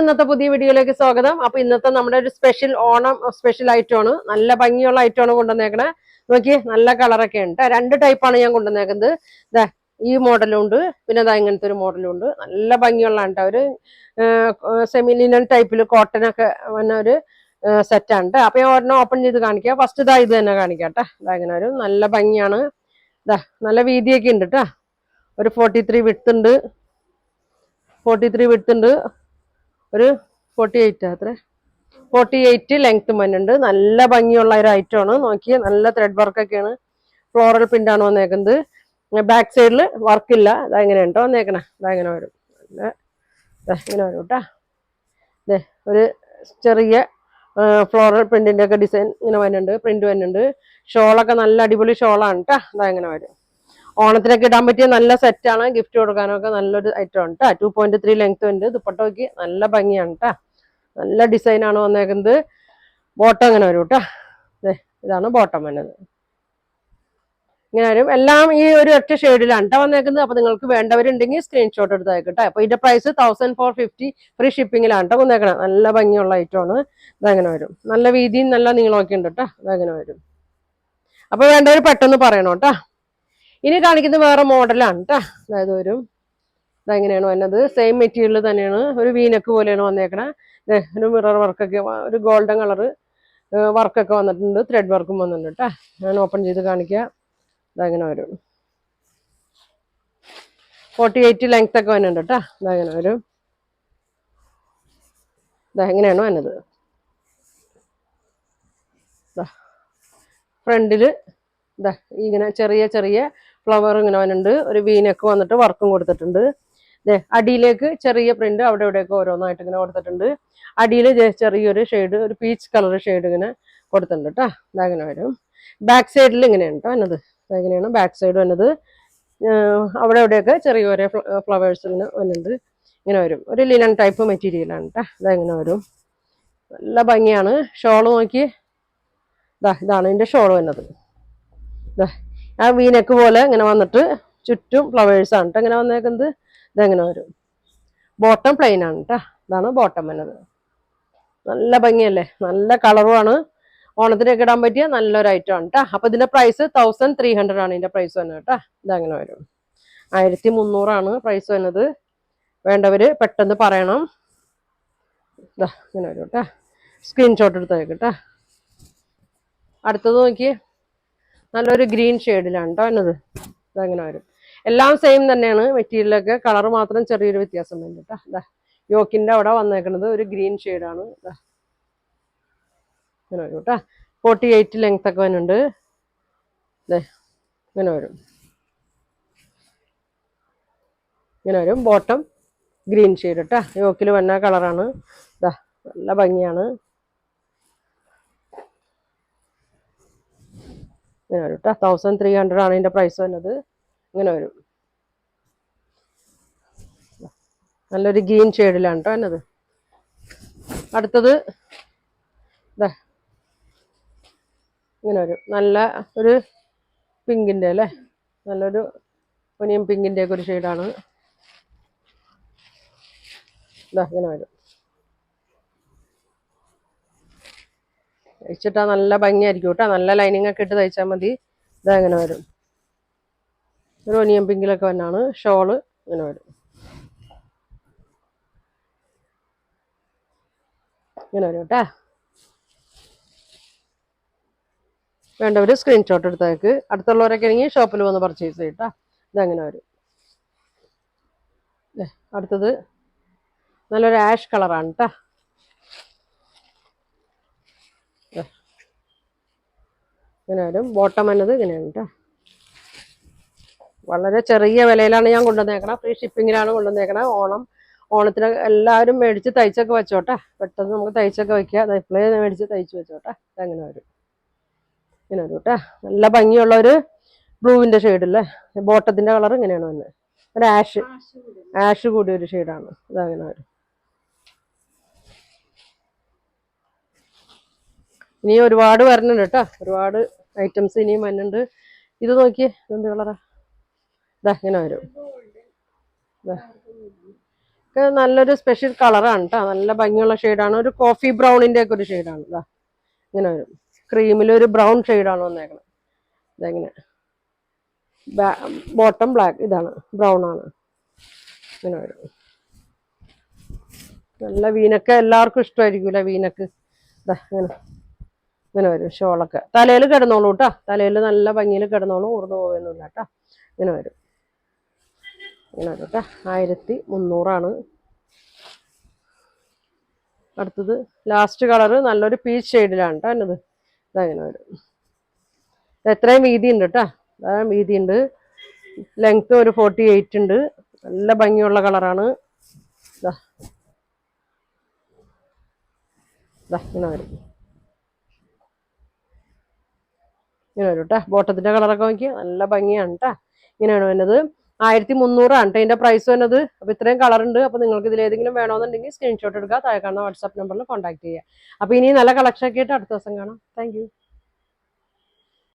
ഇന്നത്തെ പുതിയ വീഡിയോയിലേക്ക് സ്വാഗതം. അപ്പൊ ഇന്നത്തെ നമ്മുടെ ഒരു സ്പെഷ്യൽ ഓണം സ്പെഷ്യൽ ഐറ്റമാണ്. നല്ല ഭംഗിയുള്ള ഐറ്റമാണ് കൊണ്ടുവന്നേക്കണേ. നോക്കി നല്ല കളറൊക്കെ ഉണ്ട്. രണ്ട് ടൈപ്പാണ് ഞാൻ കൊണ്ടുവന്നേക്കുന്നത്. ഇതാ ഈ മോഡലും ഉണ്ട്, പിന്നെ ഇതാ ഇങ്ങനത്തെ ഒരു മോഡലും ഉണ്ട്. നല്ല ഭംഗിയുള്ളതാണ് കേട്ടോ. ഒരു സെമി ലിനൻ ടൈപ്പിൽ കോട്ടൺ ഒക്കെ വന്ന ഒരു സെറ്റാണ് കേട്ടോ. അപ്പൊ ഞാൻ ഒരെണ്ണം ഓപ്പൺ ചെയ്ത് കാണിക്കാം. ഫസ്റ്റ് ഇതാ ഇത് തന്നെ കാണിക്കാം കേട്ടോ. ഇതാ ഇങ്ങനെ ഒരു നല്ല ഭംഗിയാണ്. ഇതാ നല്ല വീതിയൊക്കെ ഉണ്ട് കേട്ടോ. ഒരു 43 വിഡ്ത്ത് ഉണ്ട്, 43 വിഡ്ത്ത് ഉണ്ട്, ഒരു 48 അത്ര 48 ലെങ്ത്തും വന്നുണ്ട്. നല്ല ഭംഗിയുള്ള ഒരു ഐറ്റമാണ്. നോക്കിയേ, നല്ല ത്രെഡ് വർക്കൊക്കെയാണ്. ഫ്ലോറൽ പ്രിന്റാണ് വന്നേക്കുന്നത്. ബാക്ക് സൈഡിൽ വർക്കില്ല. അതെങ്ങനെ ഉണ്ടോ വന്നേക്കണേ. അതങ്ങനെ വരും. നല്ല ഇങ്ങനെ വരും കേട്ടാ. അതെ, ഒരു ചെറിയ ഫ്ലോറൽ പ്രിന്റിന്റെ ഒക്കെ ഡിസൈൻ ഇങ്ങനെ വരുന്നുണ്ട്, പ്രിന്റ് വരുന്നുണ്ട്. ഷോളൊക്കെ നല്ല അടിപൊളി ഷോളാണ് കേട്ടാ. അതങ്ങനെ വരും. ഓണത്തിനൊക്കെ ഇടാൻ പറ്റിയ നല്ല സെറ്റാണ്. ഗിഫ്റ്റ് കൊടുക്കാനൊക്കെ നല്ലൊരു ഐറ്റം ആണ് കേട്ടോ. 2.3 ലെങ്ത് ഉണ്ട്. ദുപ്പട്ടയ്ക്ക് നല്ല ഭംഗിയാണ് കേട്ടോ. നല്ല ഡിസൈനാണ് വന്നേക്കുന്നത്. ബോട്ടം ഇങ്ങനെ വരും കേട്ടോ. ഇതാണ് ബോട്ടം വന്നത്. ഇങ്ങനെ വരും. എല്ലാം ഈ ഒരു ഒറ്റ ഷെയ്ഡിലാണ് കേട്ടോ വന്നേക്കുന്നത്. അപ്പൊ നിങ്ങൾക്ക് വേണ്ടവരുണ്ടെങ്കിൽ സ്ക്രീൻഷോട്ട് എടുത്ത് അയക്കട്ടെ. അപ്പൊ ഇതിന്റെ പ്രൈസ് 1450 ഫ്രീ ഷിപ്പിങ്ങിലാണ് കേട്ടോ വന്നേക്കണം. നല്ല ഭംഗിയുള്ള ഐറ്റമാണ്. ഇതങ്ങനെ വരും. നല്ല വീതിയും നല്ല നീളമൊക്കെ ഉണ്ട് കേട്ടോ. അതങ്ങനെ വരും. അപ്പൊ വേണ്ടവർ പെട്ടെന്ന് പറയണം കേട്ടോ. ഇനി കാണിക്കുന്നത് വേറെ മോഡലാണ് കേട്ടോ. അതായത് ഒരു ഇതെങ്ങനെയാണ് വന്നത്. സെയിം മെറ്റീരിയൽ തന്നെയാണ്. ഒരു വീനക്ക് പോലെയാണ് വന്നേക്കണേ. ഒരു മിറർ വർക്കൊക്കെ, ഒരു ഗോൾഡൻ കളർ വർക്കൊക്കെ വന്നിട്ടുണ്ട്. ത്രെഡ് വർക്കും വന്നിട്ടുണ്ട് കേട്ടോ. ഞാൻ ഓപ്പൺ ചെയ്ത് കാണിക്കാം. ഇതങ്ങനെ വരും. 48 ലെങ്ത് ഒക്കെ വന്നിട്ടുണ്ട് കേട്ടോ. ഇതങ്ങനെ വരും. ഇതെങ്ങനെയാണ് വന്നത്. ഫ്രണ്ടില് ഇതാ ഇങ്ങനെ ചെറിയ ചെറിയ ഫ്ലവർ ഇങ്ങനെ വന്നിട്ടുണ്ട്. ഒരു വീനക്ക് വന്നിട്ട് വർക്കും കൊടുത്തിട്ടുണ്ട്. അടിയിലേക്ക് ചെറിയ പ്രിന്റ് അവിടെ ഇവിടെയൊക്കെ ഓരോന്നായിട്ട് ഇങ്ങനെ കൊടുത്തിട്ടുണ്ട്. അടിയിൽ ചെറിയൊരു ഷെയ്ഡ്, ഒരു പീച്ച് കളർ ഷെയ്ഡ് ഇങ്ങനെ കൊടുത്തിട്ടുണ്ട് കേട്ടോ. ഇതങ്ങനെ വരും. ബാക്ക് സൈഡിൽ ഇങ്ങനെയാണ് കേട്ടോ വന്നത്. ഇതെങ്ങനെയാണ് ബാക്ക് സൈഡ് വന്നത്. അവിടെ എവിടെയൊക്കെ ചെറിയ ഒരേ ഫ്ലവേഴ്സ് ഇങ്ങനെ വന്നിട്ടുണ്ട്. ഇങ്ങനെ വരും. ഒരു ലിനൻ ടൈപ്പ് മെറ്റീരിയലാണ് കേട്ടോ. ഇതെങ്ങനെ വരും. നല്ല ഭംഗിയാണ്. ഷോള് നോക്കി. ഇതാണ് ഇതിന്റെ ഷോൾ വന്നത്. ആ വീനക്ക് പോലെ ഇങ്ങനെ വന്നിട്ട് ചുറ്റും ഫ്ലവേഴ്സ് ആണ് കേട്ടോ ഇങ്ങനെ വന്നേക്കുന്നത്. ഇതെങ്ങനെ വരും. ബോട്ടം പ്ലെയിൻ ആണ് കേട്ടോ. ഇതാണ് ബോട്ടം വന്നത്. നല്ല ഭംഗിയല്ലേ. നല്ല കളറുമാണ്. ഓണത്തിനൊക്കെ ഇടാൻ പറ്റിയ നല്ലൊരു ഐറ്റം ആണ് കേട്ടോ. അപ്പൊ ഇതിന്റെ പ്രൈസ് 1300 ആണ് ഇതിന്റെ പ്രൈസ് വന്നത് കേട്ടോ. ഇതങ്ങനെ വരും. 1300 ആണ് പ്രൈസ് വന്നത്. വേണ്ടവര് പെട്ടെന്ന് പറയണം. ഇങ്ങനെ വരും കേട്ടോ. സ്ക്രീൻഷോട്ട് എടുത്തേക്ക് കേട്ടോ. അടുത്തത് നോക്കിയേ, നല്ലൊരു ഗ്രീൻ ഷെയ്ഡിലാണ് കേട്ടോ വന്നത്. ഇതങ്ങനെ വരും. എല്ലാം സെയിം തന്നെയാണ്. മെറ്റീരിയലൊക്കെ കളർ മാത്രം ചെറിയൊരു വ്യത്യാസം വരുന്നുണ്ട് കേട്ടോ. യോക്കിന്റെ അവിടെ വന്നേക്കുന്നത് ഒരു ഗ്രീൻ ഷെയ്ഡാണ്. ഇങ്ങനെ വരും കേട്ടോ. 48 ലെങ്ത് ഒക്കെ വരുന്നുണ്ട്. ഇങ്ങനെ വരും. ഇങ്ങനെ വരും. ബോട്ടം ഗ്രീൻ ഷെയ്ഡ് കേട്ടോ. യോക്കിൽ വന്ന കളറാണ്. നല്ല ഭംഗിയാണ്. ഇങ്ങനെ വരും കേട്ടോ. 1300 ആണ് ഇതിന്റെ പ്രൈസ് വന്നത്. ഇങ്ങനെ വരും. നല്ലൊരു ഗ്രീൻ ഷെയ്ഡിലാണ് കേട്ടോ വന്നത്. അടുത്തത് ഇങ്ങനെ വരും. നല്ല ഒരു പിങ്കിന്റെ അല്ലേ, നല്ലൊരു ഒനിയൻ പിങ്കിന്റെ ഒക്കെ ഒരു ഷെയ്ഡാണ്. ഇങ്ങനെ വരും. തയ്ച്ചിട്ടാ നല്ല ഭംഗിയായിരിക്കും കേട്ടോ. നല്ല ലൈനിങ് ഒക്കെ ഇട്ട് തയ്ച്ചാൽ മതി. ഇങ്ങനെ വരും. ഒരു ഒനിയൻ പിങ്കിലൊക്കെ വന്നാണ്. ഷോള് ഇങ്ങനെ വരും. ഇങ്ങനെ വരും കേട്ടാ. വേണ്ടവര് സ്ക്രീൻഷോട്ട് എടുത്തേക്ക്. അടുത്തുള്ളവരൊക്കെ ആണെങ്കിൽ ഷോപ്പിൽ വന്ന് പർച്ചേസ് ചെയ്യട്ടാ. ഇതങ്ങനെ വരും. അടുത്തത് നല്ലൊരു ആഷ് കളറാണ് കേട്ടാ. ഇങ്ങനെ വരും. ബോട്ടം വന്നത് ഇങ്ങനെയാണ് കേട്ടോ. വളരെ ചെറിയ വിലയിലാണ് ഞാൻ കൊണ്ടുവന്നേക്കണം. ഫ്രീ ഷിപ്പിങ്ങിലാണ് കൊണ്ടുവന്നേക്കണം. ഓണത്തിന് എല്ലാവരും മേടിച്ച് തയ്ച്ചൊക്കെ വെച്ചോട്ടെ. പെട്ടെന്ന് നമുക്ക് തയ്ച്ചൊക്കെ വെക്കാം. ഇപ്പോഴേ മേടിച്ച് തയ്ച്ച് വെച്ചോട്ടെ. ഇതങ്ങനെ വരും. ഇങ്ങനെ വരും കേട്ടോ. നല്ല ഭംഗിയുള്ള ഒരു ബ്ലൂവിന്റെ ഷെയ്ഡല്ലേ. ബോട്ടത്തിന്റെ കളർ ഇങ്ങനെയാണ് വന്നത്. ഒരു ആഷ് കൂടിയ ഒരു ഷെയ്ഡാണ്. ഇതങ്ങനെ വരും. ഇനി ഒരുപാട് വരുന്നുണ്ട് കേട്ടോ. ഒരുപാട് ഐറ്റംസ് ഇനിയും വരുന്നുണ്ട്. ഇത് നോക്കിയേ, എന്ത് കളറാ. ഇങ്ങനെ വരും. ഇതൊക്കെ നല്ലൊരു സ്പെഷ്യൽ കളറാണ് കേട്ടോ. നല്ല ഭംഗിയുള്ള ഷെയ്ഡാണ്. ഒരു കോഫി ബ്രൗണിന്റെ ഒക്കെ ഒരു ഷെയ്ഡാണ്. ഇതാ ഇങ്ങനെ വരും. ക്രീമിൽ ഒരു ബ്രൗൺ ഷെയ്ഡാണ് വന്നേക്കുന്നത്. ഇതെങ്ങനെ ബോട്ടം ബ്ലാക്ക്, ഇതാണ് ബ്രൗൺ ആണ്. ഇങ്ങനെ വരും. നല്ല വീനക്ക് എല്ലാവർക്കും ഇഷ്ടമായിരിക്കൂല. വീനക്ക് ഇതാ ഇങ്ങനെ ഇങ്ങനെ വരും. ഷോളൊക്കെ തലയിൽ കിടന്നോളൂ കേട്ടോ. തലയിൽ നല്ല ഭംഗിയിൽ കിടന്നോളൂ. ഊർന്നു പോവുന്നില്ല കേട്ടോ. ഇങ്ങനെ വരും. ഇങ്ങനെ വരും കേട്ടോ. 1300 അടുത്തത് ലാസ്റ്റ് കളറ് നല്ലൊരു പീച്ച് ഷെയ്ഡിലാണ് കേട്ടോ എന്നത്. ഇതങ്ങനെ വരും. എത്രയും വീതി ഉണ്ട് കേട്ടോ. വീതി ഉണ്ട്. ലെങ്ത് ഒരു 48 ഉണ്ട്. നല്ല ഭംഗിയുള്ള കളറാണ്. ഇതാ ഇങ്ങനെ വരും. ഇങ്ങനെ വരും കേട്ടോ. ബോട്ടത്തിന്റെ കളറൊക്കെ നോക്കി നല്ല ഭംഗിയാണ് കേട്ടോ. ഇങ്ങനെയാണ് വരുന്നത്. 1300 ഇതിന്റെ പ്രൈസ് വരുന്നത്. അപ്പൊ ഇത്രയും കളർ ഉണ്ട്. അപ്പൊ നിങ്ങൾക്ക് ഇതിൽ ഏതെങ്കിലും വേണമെന്നുണ്ടെങ്കിൽ സ്ക്രീൻഷോട്ട് എടുക്കുക. താഴെ കാണുന്ന വാട്സാപ്പ് നമ്പറിൽ കോൺടാക്ട് ചെയ്യുക. അപ്പൊ ഇനി നല്ല കളക്ഷൻ ഒക്കെ ആയിട്ട് അടുത്ത ദിവസം കാണാം. താങ്ക്